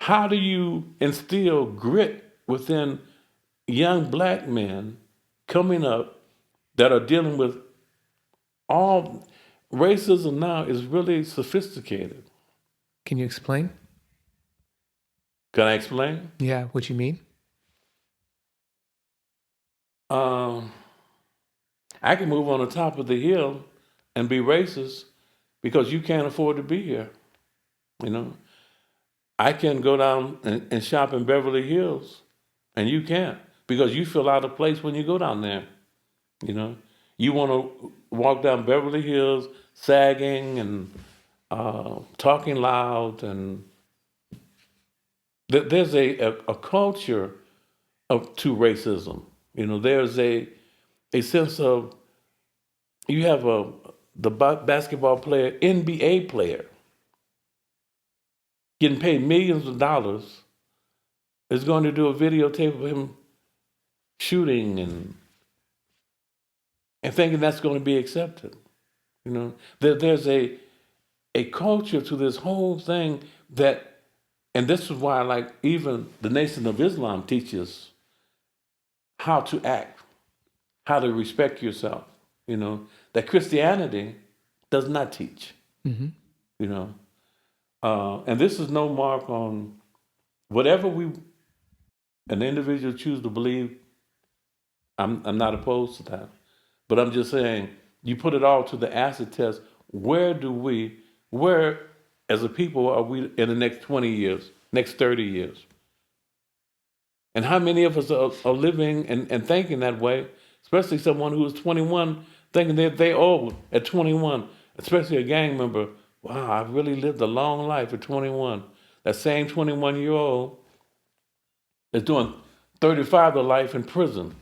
How do you instill grit within young black men coming up that are dealing with all racism now is really sophisticated. Can you explain? Can I explain? Yeah, what you mean? Um, I can move on the top of the hill and be racist because you can't afford to be here. You know, I can go down and shop in Beverly Hills, and you can't because you feel out of place when you go down there. You know, you want to walk down Beverly Hills, sagging and talking loud, and there's a culture of to racism. You know, there's a sense of you have the basketball player, NBA player, getting paid millions of dollars, is going to do a videotape of him shooting and thinking that's going to be accepted. You know, there's a culture to this whole thing that, and this is why, like, even the Nation of Islam teaches how to act, how to respect yourself. You know, that Christianity does not teach. Mm-hmm. You know, and this is no mark on whatever an individual choose to believe. I'm not opposed to that, but I'm just saying you put it all to the acid test. Where as a people are we in the next 20 years, next 30 years? And how many of us are living and thinking that way, especially someone who is 21, thinking that they old at 21, especially a gang member. Wow, I've really lived a long life at 21. That same 21-year-old is doing 35 of life in prison.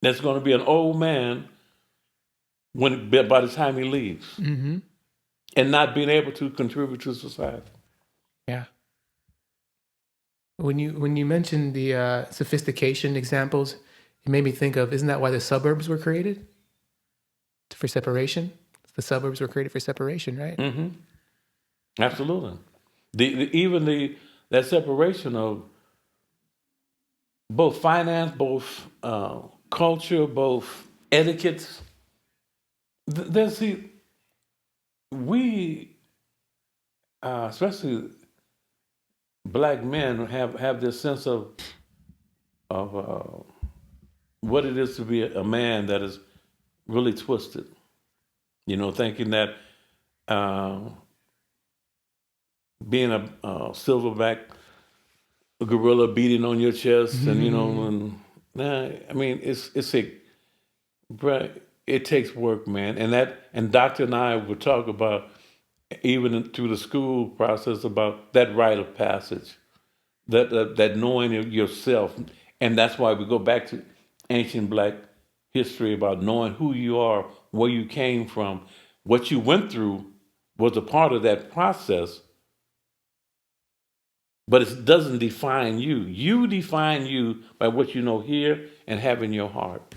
That's going to be an old man by the time he leaves, Mm-hmm. and not being able to contribute to society. Yeah. When you mentioned the sophistication examples, it made me think of, isn't that why the suburbs were created? For separation? The suburbs were created for separation, right? Mm-hmm. Absolutely. That separation of both finance, both culture, both etiquettes. See, we, especially black men, have this sense of what it is to be a man that is really twisted. You know, thinking that uh, being a silverback gorilla beating on your chest, and you know, and I mean, it's a, bruh, it takes work, man, and Doctor and I would talk about even through the school process about that rite of passage, that knowing yourself, and that's why we go back to ancient black history about knowing who you are, where you came from, what you went through was a part of that process, but it doesn't define you. You define you by what you know here and have in your heart.